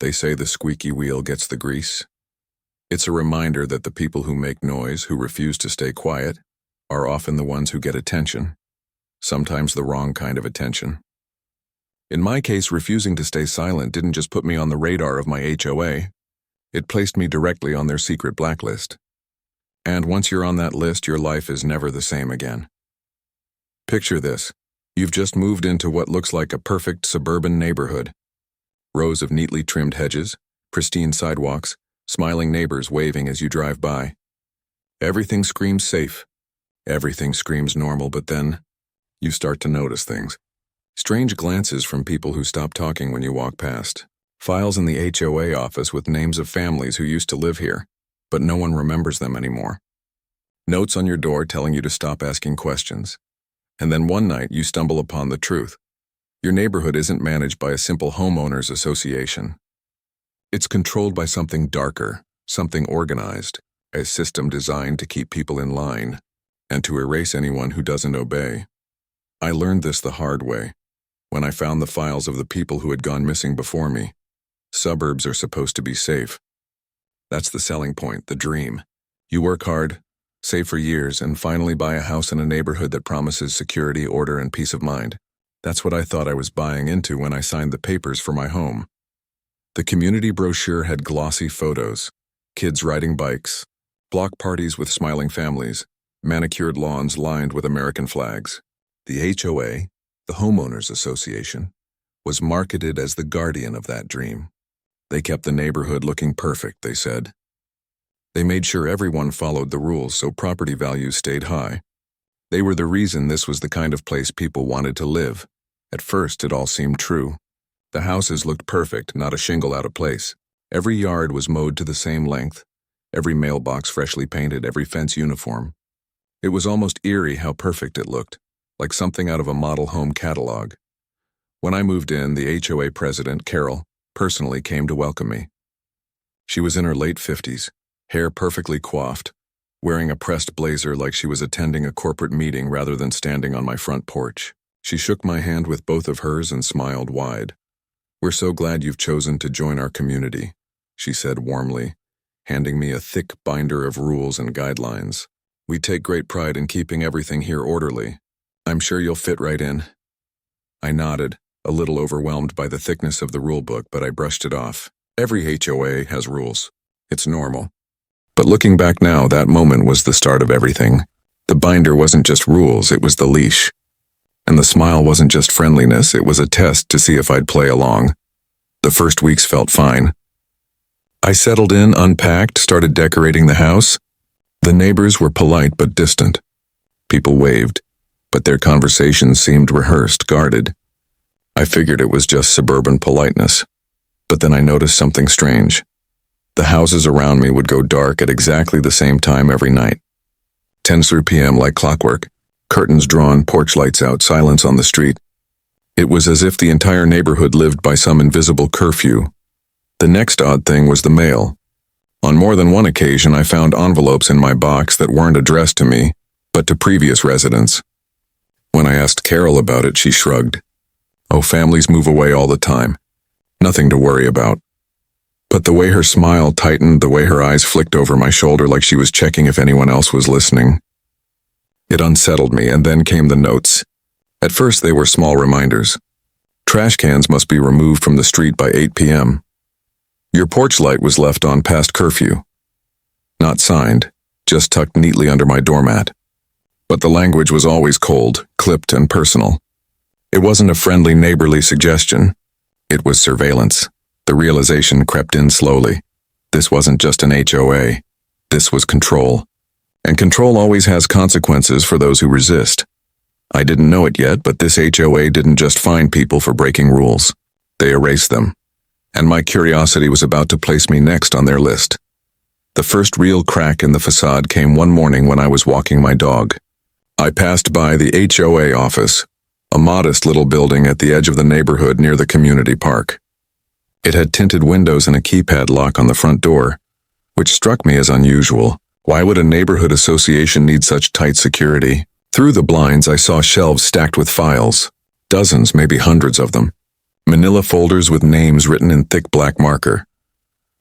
They say the squeaky wheel gets the grease. It's a reminder that the people who make noise, who refuse to stay quiet, are often the ones who get attention, sometimes the wrong kind of attention. In my case, refusing to stay silent didn't just put me on the radar of my HOA, it placed me directly on their secret blacklist. And once you're on that list, your life is never the same again. Picture this. You've just moved into what looks like a perfect suburban neighborhood. Rows of neatly trimmed hedges, pristine sidewalks, smiling neighbors waving as you drive by. Everything screams safe. Everything screams normal, but then you start to notice things. Strange glances from people who stop talking when you walk past. Files in the HOA office with names of families who used to live here, but no one remembers them anymore. Notes on your door telling you to stop asking questions. And then one night you stumble upon the truth. Your neighborhood isn't managed by a simple homeowners association. It's controlled by something darker, something organized, a system designed to keep people in line and to erase anyone who doesn't obey. I learned this the hard way, when I found the files of the people who had gone missing before me. Suburbs are supposed to be safe. That's the selling point, the dream. You work hard, save for years, and finally buy a house in a neighborhood that promises security, order, and peace of mind. That's what I thought I was buying into when I signed the papers for my home. The community brochure had glossy photos, kids riding bikes, block parties with smiling families, manicured lawns lined with American flags. The HOA, the Homeowners Association, was marketed as the guardian of that dream. They kept the neighborhood looking perfect, they said. They made sure everyone followed the rules so property values stayed high. They were the reason this was the kind of place people wanted to live. At first, it all seemed true. The houses looked perfect, not a shingle out of place. Every yard was mowed to the same length, every mailbox freshly painted, every fence uniform. It was almost eerie how perfect it looked, like something out of a model home catalog. When I moved in, the HOA president, Carol, personally came to welcome me. She was in her late 50s, hair perfectly coiffed, wearing a pressed blazer like she was attending a corporate meeting rather than standing on my front porch. She shook my hand with both of hers and smiled wide. "We're so glad you've chosen to join our community," she said warmly, handing me a thick binder of rules and guidelines. "We take great pride in keeping everything here orderly. I'm sure you'll fit right in." I nodded, a little overwhelmed by the thickness of the rule book, but I brushed it off. Every HOA has rules. It's normal. But looking back now, that moment was the start of everything. The binder wasn't just rules, it was the leash. And the smile wasn't just friendliness, it was a test to see if I'd play along. The first weeks felt fine. I settled in, unpacked, started decorating the house. The neighbors were polite but distant. People waved, but their conversations seemed rehearsed, guarded. I figured it was just suburban politeness. But then I noticed something strange. The houses around me would go dark at exactly the same time every night. 10:30 p.m. like clockwork. Curtains drawn, porch lights out, silence on the street. It was as if the entire neighborhood lived by some invisible curfew. The next odd thing was the mail. On more than one occasion, I found envelopes in my box that weren't addressed to me, but to previous residents. When I asked Carol about it, she shrugged. "Oh, families move away all the time. Nothing to worry about." But the way her smile tightened, the way her eyes flicked over my shoulder like she was checking if anyone else was listening. It unsettled me, and then came the notes. At first, they were small reminders. Trash cans must be removed from the street by 8 p.m. Your porch light was left on past curfew. Not signed, just tucked neatly under my doormat. But the language was always cold, clipped, and personal. It wasn't a friendly, neighborly suggestion. It was surveillance. The realization crept in slowly. This wasn't just an HOA. This was control. And control always has consequences for those who resist. I didn't know it yet, but this HOA didn't just fine people for breaking rules. They erased them. And my curiosity was about to place me next on their list. The first real crack in the facade came one morning when I was walking my dog. I passed by the HOA office, a modest little building at the edge of the neighborhood near the community park. It had tinted windows and a keypad lock on the front door, which struck me as unusual. Why would a neighborhood association need such tight security? Through the blinds, I saw shelves stacked with files, dozens, maybe hundreds of them. Manila folders with names written in thick black marker.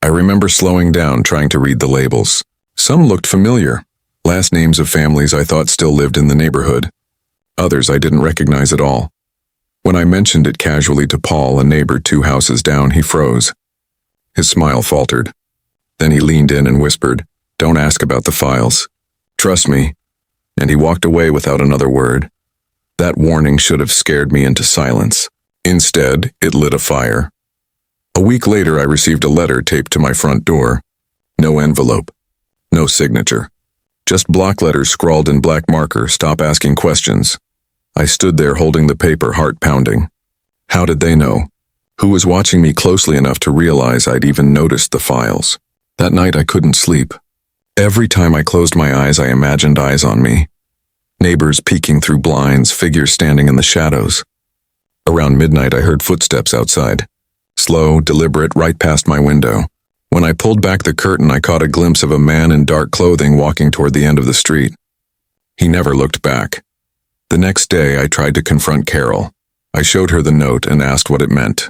I remember slowing down, trying to read the labels. Some looked familiar, last names of families I thought still lived in the neighborhood. Others I didn't recognize at all. When I mentioned it casually to Paul, a neighbor 2 houses down, he froze. His smile faltered. Then he leaned in and whispered, "Don't ask about the files. Trust me." And he walked away without another word. That warning should have scared me into silence. Instead, it lit a fire. A week later, I received a letter taped to my front door. No envelope. No signature. Just block letters scrawled in black marker, "Stop asking questions." I stood there holding the paper, heart pounding. How did they know? Who was watching me closely enough to realize I'd even noticed the files? That night I couldn't sleep. Every time I closed my eyes, I imagined eyes on me. Neighbors peeking through blinds, figures standing in the shadows. Around midnight, I heard footsteps outside. Slow, deliberate, right past my window. When I pulled back the curtain, I caught a glimpse of a man in dark clothing walking toward the end of the street. He never looked back. The next day, I tried to confront Carol. I showed her the note and asked what it meant.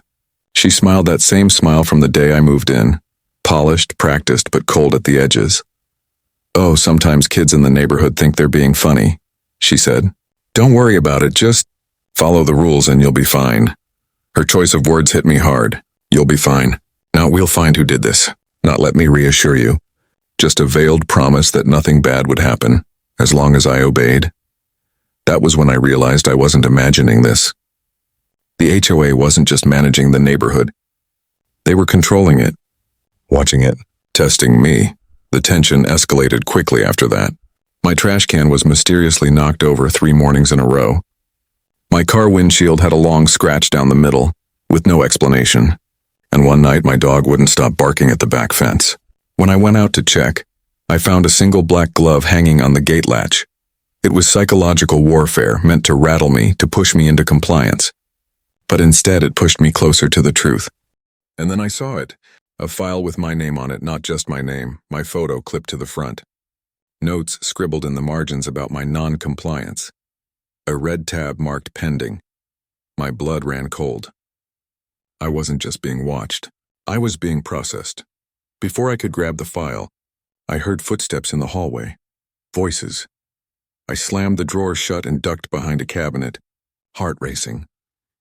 She smiled that same smile from the day I moved in. Polished, practiced, but cold at the edges. "Oh, sometimes kids in the neighborhood think they're being funny," she said. "Don't worry about it, just follow the rules and you'll be fine." Her choice of words hit me hard. "You'll be fine. Not we'll find who did this. Not let me reassure you. Just a veiled promise that nothing bad would happen, as long as I obeyed." That was when I realized I wasn't imagining this. The HOA wasn't just managing the neighborhood. They were controlling it, watching it, testing me. The tension escalated quickly after that. My trash can was mysteriously knocked over 3 mornings in a row. My car windshield had a long scratch down the middle, with no explanation. And one night my dog wouldn't stop barking at the back fence. When I went out to check, I found a single black glove hanging on the gate latch. It was psychological warfare, meant to rattle me, to push me into compliance. But instead it pushed me closer to the truth. And then I saw it. A file with my name on it, not just my name, my photo clipped to the front. Notes scribbled in the margins about my non-compliance. A red tab marked pending. My blood ran cold. I wasn't just being watched. I was being processed. Before I could grab the file, I heard footsteps in the hallway. Voices. I slammed the drawer shut and ducked behind a cabinet, heart racing.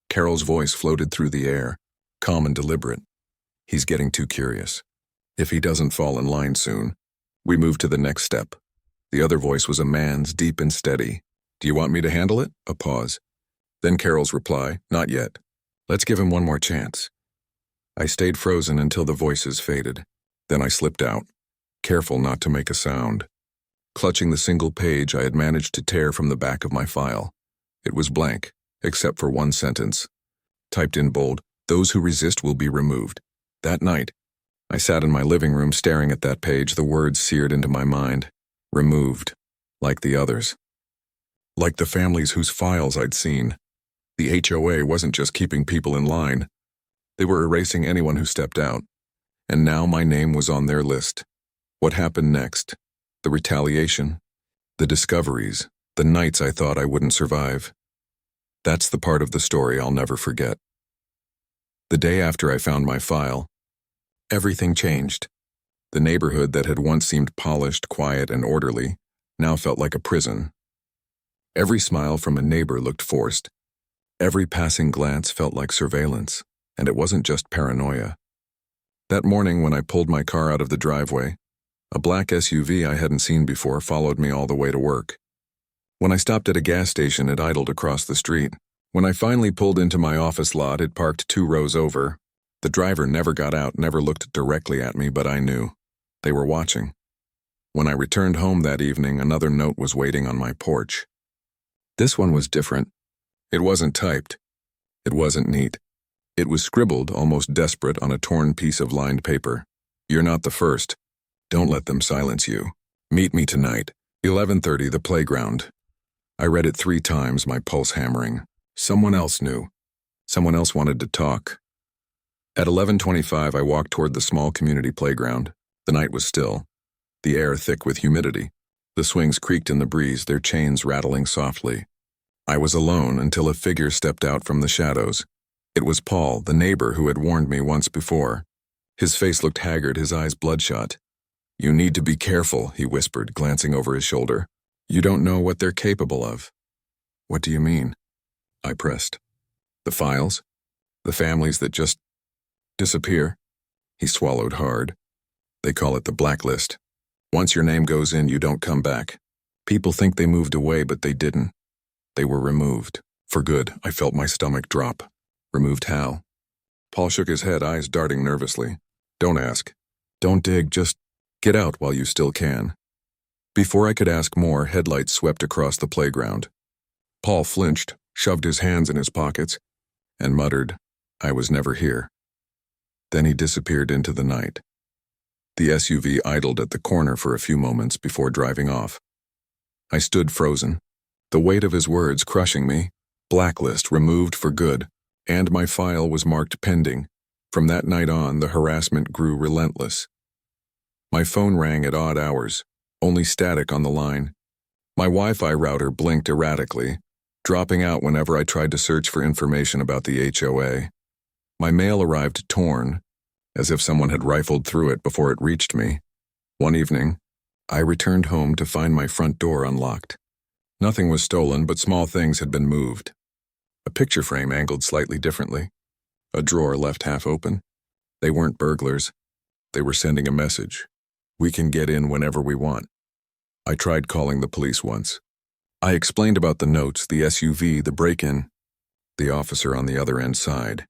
Carol's voice floated through the air, calm and deliberate. "He's getting too curious. If he doesn't fall in line soon." We moved to the next step. The other voice was a man's, deep and steady. "Do you want me to handle it?" A pause. Then Carol's reply, "Not yet. Let's give him one more chance." I stayed frozen until the voices faded. Then I slipped out, careful not to make a sound. Clutching the single page I had managed to tear from the back of my file. It was blank, except for one sentence. Typed in bold, "Those who resist will be removed." That night, I sat in my living room staring at that page, the words seared into my mind. Removed. Like the others. Like the families whose files I'd seen. The HOA wasn't just keeping people in line. They were erasing anyone who stepped out. And now my name was on their list. What happened next? The retaliation, the discoveries, the nights I thought I wouldn't survive. That's the part of the story I'll never forget. The day after I found my file, everything changed. The neighborhood that had once seemed polished, quiet, and orderly now felt like a prison. Every smile from a neighbor looked forced. Every passing glance felt like surveillance, and it wasn't just paranoia. That morning when I pulled my car out of the driveway, a black SUV I hadn't seen before followed me all the way to work. When I stopped at a gas station, it idled across the street. When I finally pulled into my office lot, it parked 2 rows over. The driver never got out, never looked directly at me, but I knew. They were watching. When I returned home that evening, another note was waiting on my porch. This one was different. It wasn't typed. It wasn't neat. It was scribbled, almost desperate, on a torn piece of lined paper. "You're not the first. Don't let them silence you. Meet me tonight. 11:30, the playground." I read it 3 times, my pulse hammering. Someone else knew. Someone else wanted to talk. At 11:25, I walked toward the small community playground. The night was still, the air thick with humidity. The swings creaked in the breeze, their chains rattling softly. I was alone until a figure stepped out from the shadows. It was Paul, the neighbor who had warned me once before. His face looked haggard, his eyes bloodshot. "You need to be careful," he whispered, glancing over his shoulder. "You don't know what they're capable of." "What do you mean?" I pressed. "The files? The families that just disappear?" He swallowed hard. "They call it the blacklist. Once your name goes in, you don't come back. People think they moved away, but they didn't. They were removed. For good." I felt my stomach drop. "Removed how?" Paul shook his head, eyes darting nervously. "Don't ask. Don't dig, just get out while you still can." Before I could ask more, headlights swept across the playground. Paul flinched, shoved his hands in his pockets, and muttered, "I was never here." Then he disappeared into the night. The SUV idled at the corner for a few moments before driving off. I stood frozen, the weight of his words crushing me. Blacklist removed for good, and my file was marked pending. From that night on, the harassment grew relentless. My phone rang at odd hours, only static on the line. My Wi-Fi router blinked erratically, dropping out whenever I tried to search for information about the HOA. My mail arrived torn, as if someone had rifled through it before it reached me. One evening, I returned home to find my front door unlocked. Nothing was stolen, but small things had been moved. A picture frame angled slightly differently. A drawer left half open. They weren't burglars. They were sending a message. "We can get in whenever we want." I tried calling the police once. I explained about the notes, the SUV, the break-in. The officer on the other end sighed.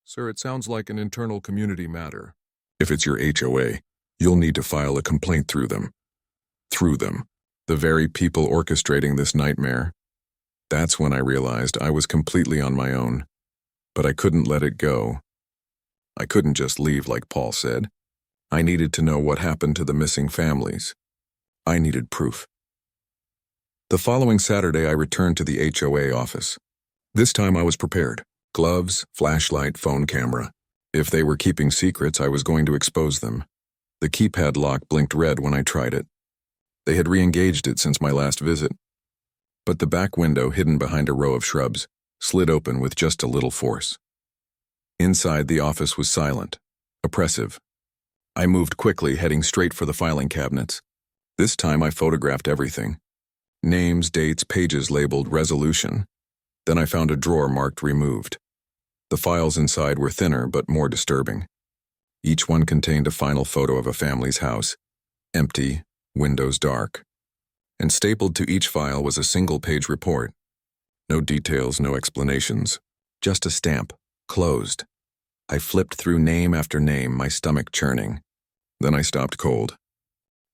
"Sir, it sounds like an internal community matter. If it's your HOA, you'll need to file a complaint through them." Through them. The very people orchestrating this nightmare. That's when I realized I was completely on my own. But I couldn't let it go. I couldn't just leave like Paul said. I needed to know what happened to the missing families. I needed proof. The following Saturday, I returned to the HOA office. This time I was prepared. Gloves, flashlight, phone camera. If they were keeping secrets, I was going to expose them. The keypad lock blinked red when I tried it. They had re-engaged it since my last visit. But the back window, hidden behind a row of shrubs, slid open with just a little force. Inside, the office was silent, oppressive. I moved quickly, heading straight for the filing cabinets. This time I photographed everything. Names, dates, pages labeled resolution. Then I found a drawer marked removed. The files inside were thinner but more disturbing. Each one contained a final photo of a family's house, empty, windows dark. And stapled to each file was a single-page report. No details, no explanations. Just a stamp, closed. I flipped through name after name, my stomach churning. Then I stopped cold.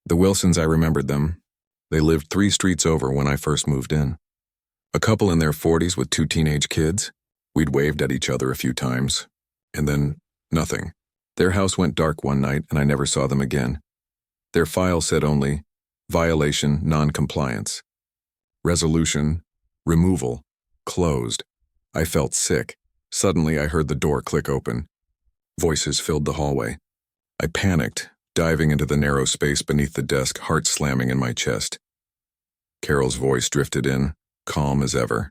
The Wilsons, I remembered them. They lived 3 streets over when I first moved in. A couple in their 40s with 2 teenage kids. We'd waved at each other a few times. And then, nothing. Their house went dark one night and I never saw them again. Their file said only, violation, non-compliance. Resolution, removal, closed. I felt sick. Suddenly I heard the door click open. Voices filled the hallway. I panicked, diving into the narrow space beneath the desk, heart slamming in my chest. Carol's voice drifted in, calm as ever.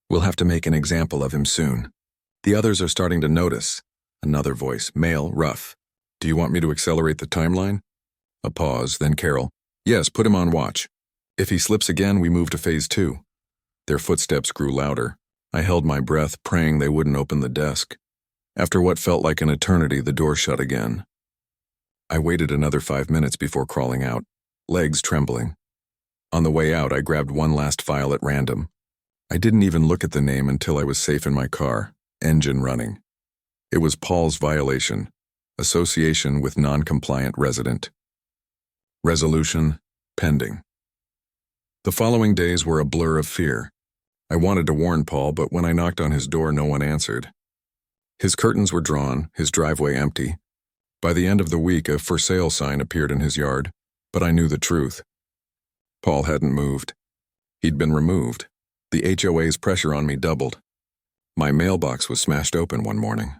"We'll have to make an example of him soon. The others are starting to notice." Another voice, male, rough. "Do you want me to accelerate the timeline?" A pause, then Carol. "Yes, put him on watch. If he slips again, we move to phase 2. Their footsteps grew louder. I held my breath, praying they wouldn't open the desk. After what felt like an eternity, the door shut again. I waited another 5 minutes before crawling out, legs trembling. On the way out, I grabbed one last file at random. I didn't even look at the name until I was safe in my car, engine running. It was Paul's violation, association with non-compliant resident. Resolution, pending. The following days were a blur of fear. I wanted to warn Paul, but when I knocked on his door, no one answered. His curtains were drawn, his driveway empty. By the end of the week, a for sale sign appeared in his yard, but I knew the truth. Paul hadn't moved. He'd been removed. The HOA's pressure on me doubled. My mailbox was smashed open one morning.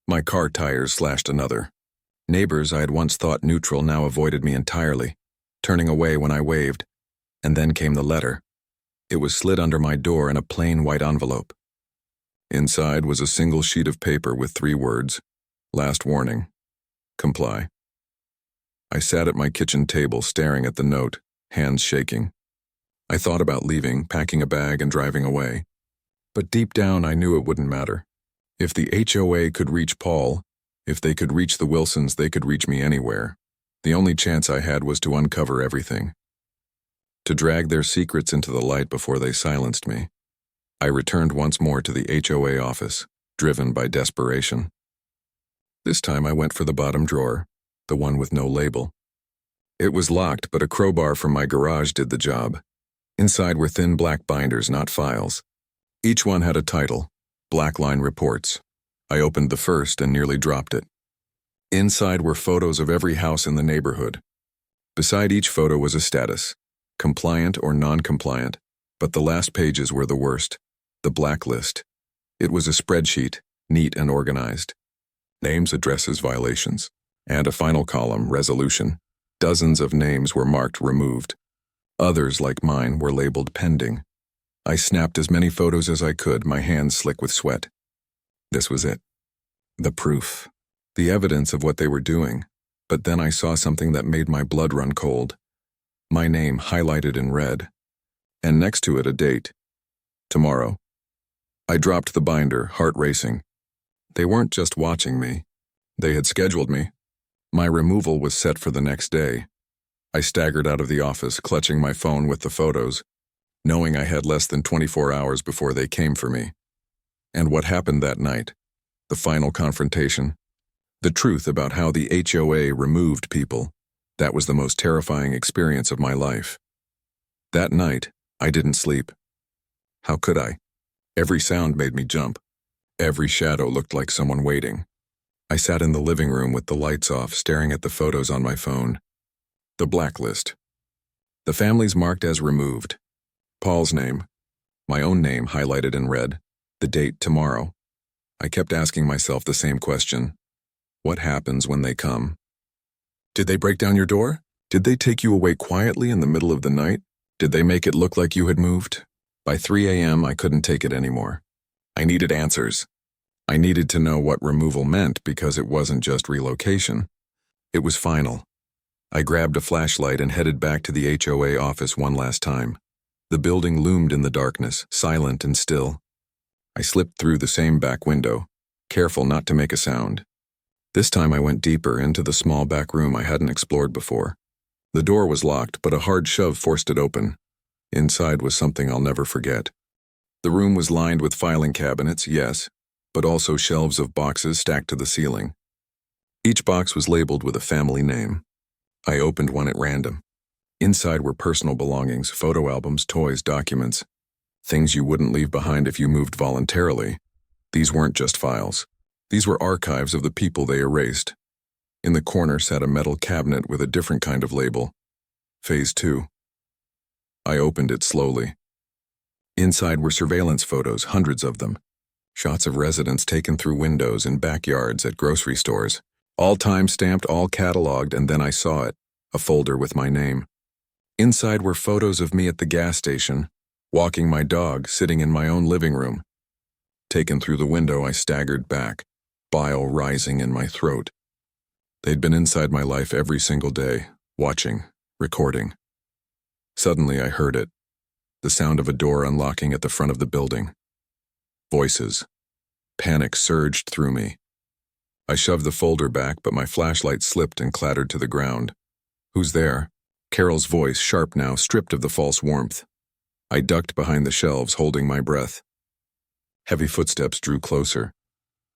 My car tires slashed another. Neighbors I had once thought neutral now avoided me entirely, turning away when I waved. And then came the letter. It was slid under my door in a plain white envelope. Inside was a single sheet of paper with 3 words, "Last warning. Comply." I sat at my kitchen table staring at the note, hands shaking. I thought about leaving, packing a bag and driving away. But deep down I knew it wouldn't matter. If the HOA could reach Paul, if they could reach the Wilsons, they could reach me anywhere. The only chance I had was to uncover everything, to drag their secrets into the light before they silenced me. I returned once more to the HOA office, driven by desperation. This time I went for the bottom drawer, the one with no label. It was locked, but a crowbar from my garage did the job. Inside were thin black binders, not files. Each one had a title, Blackline Reports. I opened the first and nearly dropped it. Inside were photos of every house in the neighborhood. Beside each photo was a status, compliant or non-compliant, but the last pages were the worst, the blacklist. It was a spreadsheet, neat and organized. Names, addresses, violations, and a final column, resolution. Dozens of names were marked removed. Others, like mine, were labeled pending. I snapped as many photos as I could, my hands slick with sweat. This was it. The proof. The evidence of what they were doing. But then I saw something that made my blood run cold. My name highlighted in red. And next to it a date. Tomorrow. I dropped the binder, heart racing. They weren't just watching me. They had scheduled me. My removal was set for the next day. I staggered out of the office, clutching my phone with the photos, knowing I had less than 24 hours before they came for me. And what happened that night? The final confrontation. The truth about how the HOA removed people. That was the most terrifying experience of my life. That night, I didn't sleep. How could I? Every sound made me jump. Every shadow looked like someone waiting. I sat in the living room with the lights off, staring at the photos on my phone. The blacklist. The families marked as removed. Paul's name. My own name highlighted in red. The date, tomorrow. I kept asking myself the same question. What happens when they come? Did they break down your door? Did they take you away quietly in the middle of the night? Did they make it look like you had moved? By 3 a.m., I couldn't take it anymore. I needed answers. I needed to know what removal meant because it wasn't just relocation. It was final. I grabbed a flashlight and headed back to the HOA office one last time. The building loomed in the darkness, silent and still. I slipped through the same back window, careful not to make a sound. This time I went deeper into the small back room I hadn't explored before. The door was locked, but a hard shove forced it open. Inside was something I'll never forget. The room was lined with filing cabinets, yes, but also shelves of boxes stacked to the ceiling. Each box was labeled with a family name. I opened one at random. Inside were personal belongings, photo albums, toys, documents. Things you wouldn't leave behind if you moved voluntarily. These weren't just files. These were archives of the people they erased. In the corner sat a metal cabinet with a different kind of label. Phase 2. I opened it slowly. Inside were surveillance photos, hundreds of them. Shots of residents taken through windows in backyards at grocery stores. All time-stamped, all cataloged, and then I saw it, a folder with my name. Inside were photos of me at the gas station, walking my dog, sitting in my own living room. Taken through the window, I staggered back, bile rising in my throat. They'd been inside my life every single day, watching, recording. Suddenly I heard it, the sound of a door unlocking at the front of the building. Voices. Panic surged through me. I shoved the folder back, but my flashlight slipped and clattered to the ground. Who's there? Carol's voice, sharp now, stripped of the false warmth. I ducked behind the shelves, holding my breath. Heavy footsteps drew closer.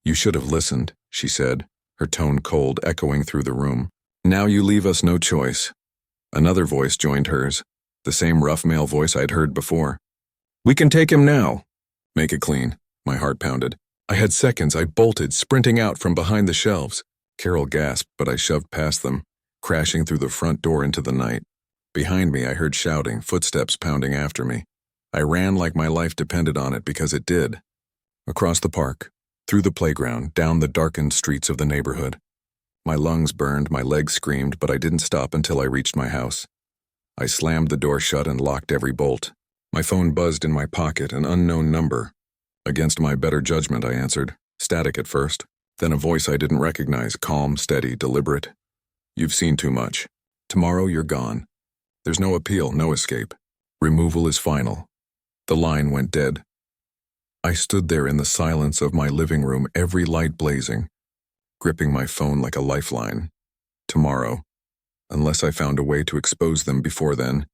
You should have listened, she said, her tone cold, echoing through the room. Now you leave us no choice. Another voice joined hers, the same rough male voice I'd heard before. We can take him now. Make it clean. My heart pounded. I had seconds. I bolted, sprinting out from behind the shelves. Carol gasped, but I shoved past them, crashing through the front door into the night. Behind me, I heard shouting, footsteps pounding after me. I ran like my life depended on it because it did. Across the park, through the playground, down the darkened streets of the neighborhood. My lungs burned, my legs screamed, but I didn't stop until I reached my house. I slammed the door shut and locked every bolt. My phone buzzed in my pocket, an unknown number. Against my better judgment, I answered, static at first. Then a voice I didn't recognize, calm, steady, deliberate. You've seen too much. Tomorrow you're gone. There's no appeal, no escape. Removal is final. The line went dead. I stood there in the silence of my living room, every light blazing, gripping my phone like a lifeline. Tomorrow, unless I found a way to expose them before then,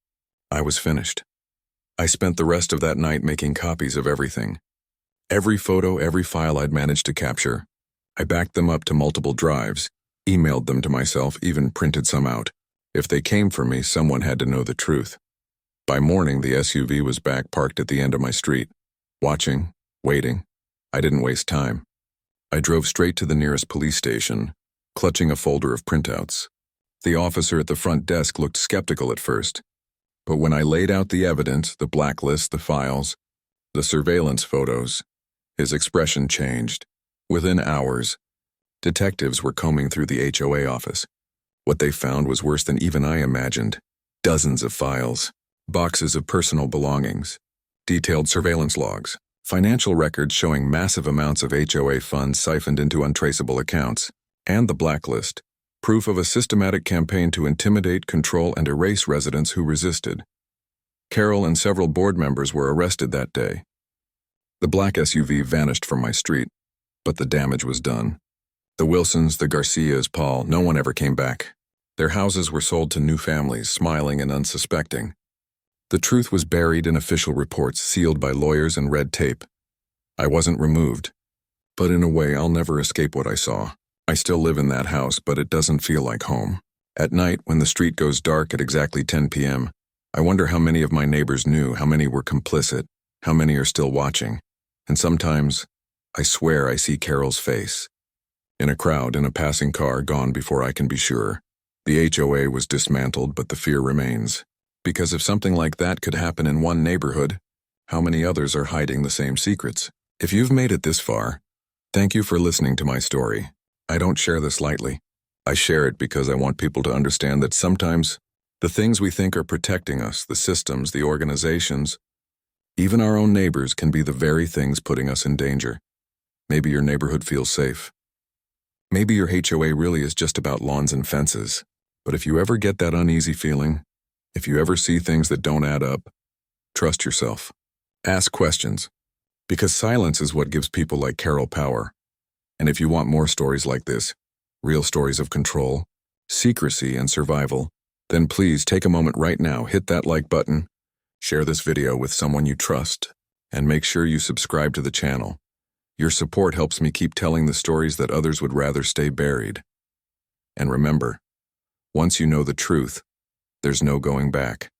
I was finished. I spent the rest of that night making copies of everything. Every photo, every file I'd managed to capture. I backed them up to multiple drives, emailed them to myself, even printed some out. If they came for me, someone had to know the truth. By morning, the SUV was back parked at the end of my street. Watching, waiting. I didn't waste time. I drove straight to the nearest police station, clutching a folder of printouts. The officer at the front desk looked skeptical at first, but when I laid out the evidence, the blacklist, the files, the surveillance photos, his expression changed. Within hours, detectives were combing through the HOA office. What they found was worse than even I imagined. Dozens of files, boxes of personal belongings, detailed surveillance logs, financial records showing massive amounts of HOA funds siphoned into untraceable accounts, and the blacklist, proof of a systematic campaign to intimidate, control, and erase residents who resisted. Carol and several board members were arrested that day. The black SUV vanished from my street, but the damage was done. The Wilsons, the Garcias, Paul, no one ever came back. Their houses were sold to new families, smiling and unsuspecting. The truth was buried in official reports, sealed by lawyers and red tape. I wasn't removed, but in a way I'll never escape what I saw. I still live in that house, but it doesn't feel like home. At night, when the street goes dark at exactly 10 p.m., I wonder how many of my neighbors knew, how many were complicit, how many are still watching. And sometimes, I swear I see Carol's face. In a crowd, in a passing car, gone before I can be sure. The HOA was dismantled, but the fear remains. Because if something like that could happen in one neighborhood, how many others are hiding the same secrets? If you've made it this far, thank you for listening to my story. I don't share this lightly. I share it because I want people to understand that sometimes the things we think are protecting us, the systems, the organizations, even our own neighbors can be the very things putting us in danger. Maybe your neighborhood feels safe. Maybe your HOA really is just about lawns and fences. But if you ever get that uneasy feeling, if you ever see things that don't add up, trust yourself. Ask questions, because silence is what gives people like Carol power. And if you want more stories like this, real stories of control, secrecy, and survival, then please take a moment right now, hit that like button, share this video with someone you trust, and make sure you subscribe to the channel. Your support helps me keep telling the stories that others would rather stay buried. And remember, once you know the truth, there's no going back.